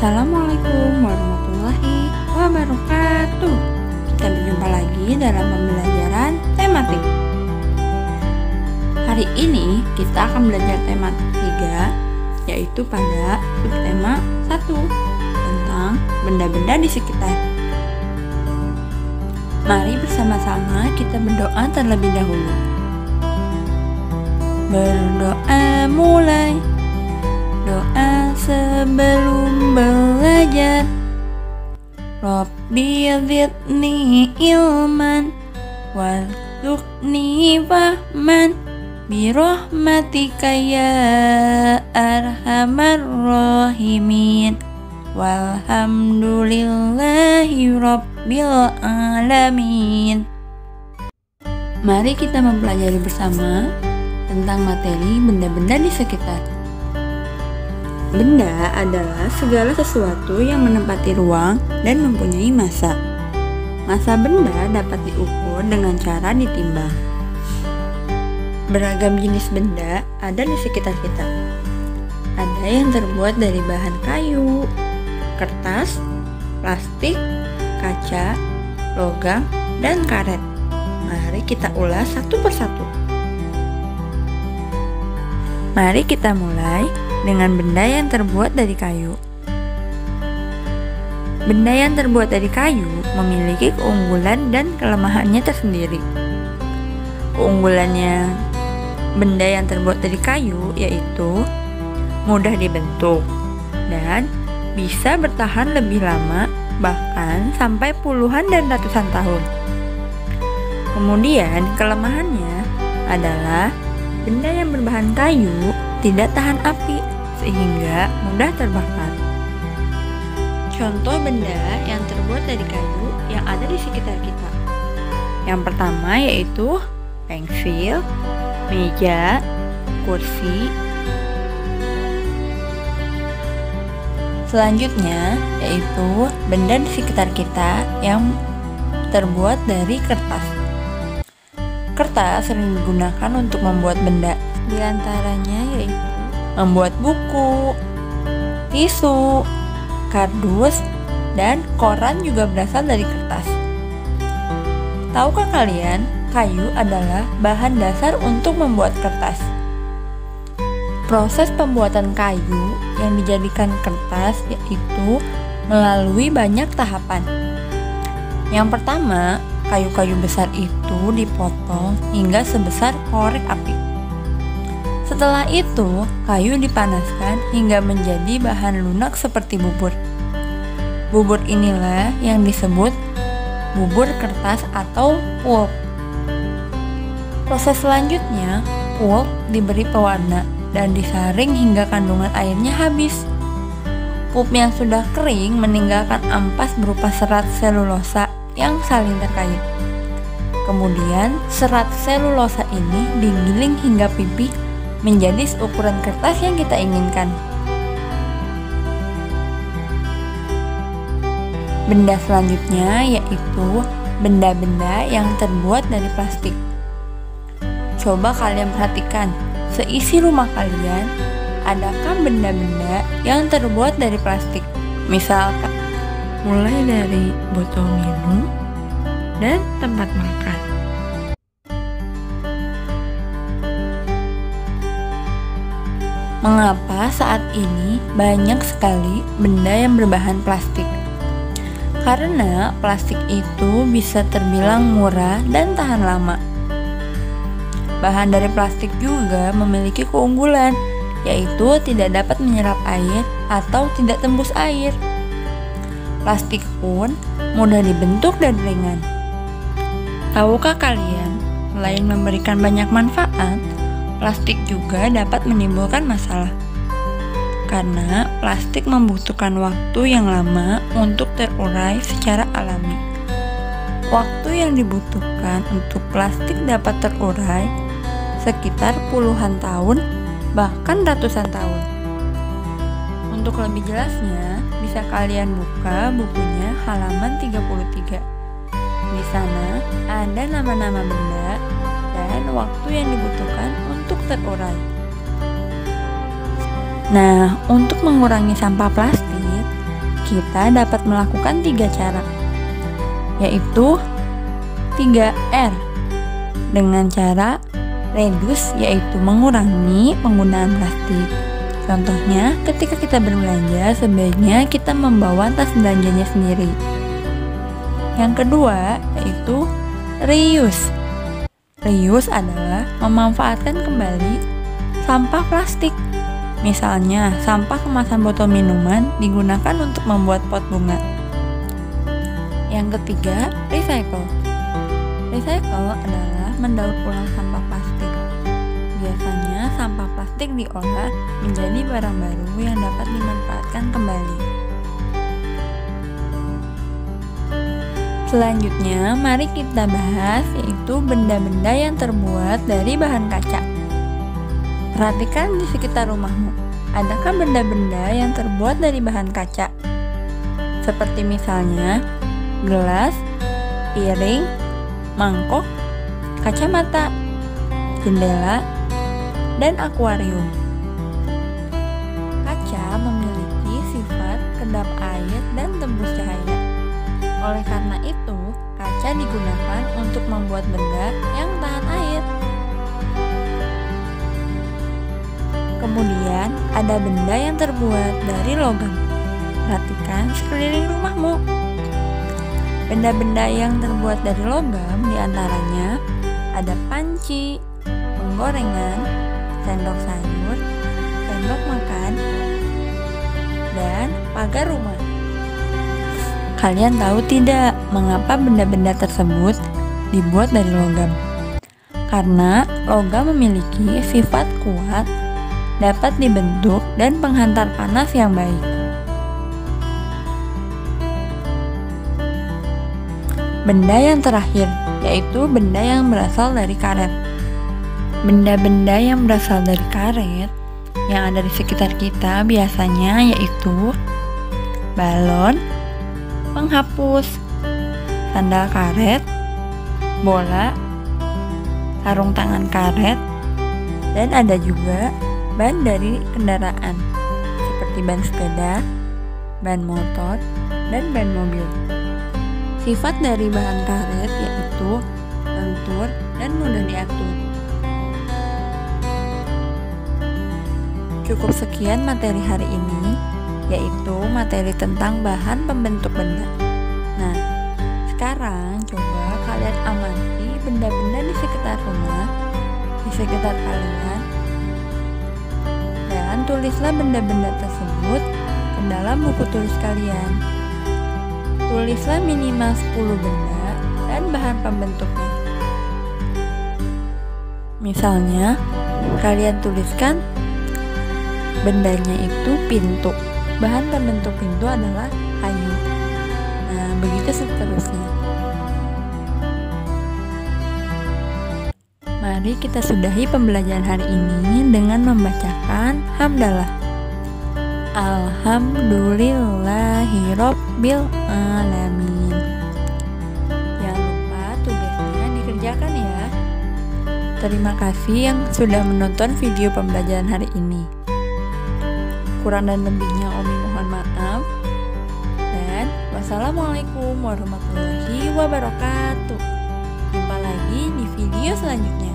Assalamualaikum warahmatullahi wabarakatuh. Kita berjumpa lagi dalam pembelajaran tematik. Hari ini kita akan belajar tema 3, yaitu pada subtema 1 tentang benda-benda di sekitar. Mari bersama-sama kita berdoa terlebih dahulu. Berdoa mulai. Doa sebelum belajar. Rabbi zidni ilman warzuqni fahman birahmatika ya arhamar rahimin walhamdulillahi rabbil alamin. Mari kita mempelajari bersama tentang materi benda-benda di sekitar. Benda adalah segala sesuatu yang menempati ruang dan mempunyai massa. Massa benda dapat diukur dengan cara ditimbang. Beragam jenis benda ada di sekitar kita. Ada yang terbuat dari bahan kayu, kertas, plastik, kaca, logam, dan karet. Mari kita ulas satu persatu. Mari kita mulai dengan benda yang terbuat dari kayu. Benda yang terbuat dari kayu memiliki keunggulan dan kelemahannya tersendiri. Keunggulannya benda yang terbuat dari kayu yaitu mudah dibentuk dan bisa bertahan lebih lama, bahkan sampai puluhan dan ratusan tahun. Kemudian kelemahannya adalah benda yang berbahan kayu tidak tahan api sehingga mudah terbakar. Contoh benda yang terbuat dari kayu yang ada di sekitar kita. Yang pertama yaitu pensil, meja, kursi. Selanjutnya yaitu benda di sekitar kita yang terbuat dari kertas. Kertas sering digunakan untuk membuat benda. Di antaranya yaitu membuat buku, tisu, kardus, dan koran juga berasal dari kertas. Tahukah kalian, kayu adalah bahan dasar untuk membuat kertas? Proses pembuatan kayu yang dijadikan kertas yaitu melalui banyak tahapan. Yang pertama, kayu-kayu besar itu dipotong hingga sebesar korek api. Setelah itu, kayu dipanaskan hingga menjadi bahan lunak seperti bubur. Bubur inilah yang disebut bubur kertas atau pulp. Proses selanjutnya, pulp diberi pewarna dan disaring hingga kandungan airnya habis. Pulp yang sudah kering meninggalkan ampas berupa serat selulosa yang saling terkait. Kemudian, serat selulosa ini digiling hingga pipih menjadi seukuran kertas yang kita inginkan. Benda selanjutnya yaitu benda-benda yang terbuat dari plastik. Coba kalian perhatikan, seisi rumah kalian adakah benda-benda yang terbuat dari plastik? Misalkan, mulai dari botol minum dan tempat makan. Mengapa saat ini banyak sekali benda yang berbahan plastik? Karena plastik itu bisa terbilang murah dan tahan lama. Bahan dari plastik juga memiliki keunggulan, yaitu tidak dapat menyerap air atau tidak tembus air. Plastik pun mudah dibentuk dan ringan. Tahukah kalian, selain memberikan banyak manfaat, plastik juga dapat menimbulkan masalah. Karena plastik membutuhkan waktu yang lama untuk terurai secara alami. Waktu yang dibutuhkan untuk plastik dapat terurai sekitar puluhan tahun, bahkan ratusan tahun. Untuk lebih jelasnya, bisa kalian buka bukunya halaman 33. Di sana ada nama-nama benda dan waktu yang dibutuhkan untuk terurai. Nah, untuk mengurangi sampah plastik, kita dapat melakukan 3 cara, yaitu 3R. Dengan cara reduce, yaitu mengurangi penggunaan plastik. Contohnya, ketika kita berbelanja, sebaiknya kita membawa tas belanjanya sendiri. Yang kedua, yaitu reuse. Reuse adalah memanfaatkan kembali sampah plastik. Misalnya, sampah kemasan botol minuman digunakan untuk membuat pot bunga. Yang ketiga, recycle. Recycle adalah mendaur ulang sampah plastik. Biasanya, sampah plastik diolah menjadi barang baru yang dapat dimanfaatkan kembali. Selanjutnya, mari kita bahas yaitu benda-benda yang terbuat dari bahan kaca. Perhatikan di sekitar rumahmu, adakah benda-benda yang terbuat dari bahan kaca? Seperti misalnya gelas, piring, mangkok, kacamata, jendela, dan akuarium. Kaca memiliki sifat kedap air dan tembus cahaya. Oleh karena itu, kaca digunakan untuk membuat benda yang tahan air. Kemudian, ada benda yang terbuat dari logam. Perhatikan sekeliling rumahmu. Benda-benda yang terbuat dari logam diantaranya ada panci, penggorengan, sendok sayur, sendok makan, dan pagar rumah. Kalian tahu tidak mengapa benda-benda tersebut dibuat dari logam? Karena logam memiliki sifat kuat, dapat dibentuk, dan penghantar panas yang baik. Benda yang terakhir, yaitu benda yang berasal dari karet. Benda-benda yang berasal dari karet yang ada di sekitar kita biasanya yaitu balon, penghapus, sandal karet, bola, sarung tangan karet, dan ada juga ban dari kendaraan seperti ban sepeda, ban motor, dan ban mobil. Sifat dari bahan karet yaitu lentur dan mudah diatur. Cukup sekian materi hari ini, yaitu materi tentang bahan pembentuk benda. Nah, sekarang coba kalian amati benda-benda di sekitar rumah, di sekitar kalian, dan tulislah benda-benda tersebut ke dalam buku tulis kalian. Tulislah minimal 10 benda dan bahan pembentuknya. Misalnya, kalian tuliskan bendanya itu pintu. Bahan pembentuk pintu adalah kayu. Nah, begitu seterusnya. Mari kita sudahi pembelajaran hari ini dengan membacakan hamdalah. Alhamdulillahirabbil alamin. Jangan lupa tugasnya dikerjakan ya. Terima kasih yang sudah menonton video pembelajaran hari ini. Kurang dan lebihnya Omi mohon maaf. Dan wassalamualaikum warahmatullahi wabarakatuh. Jumpa lagi di video selanjutnya.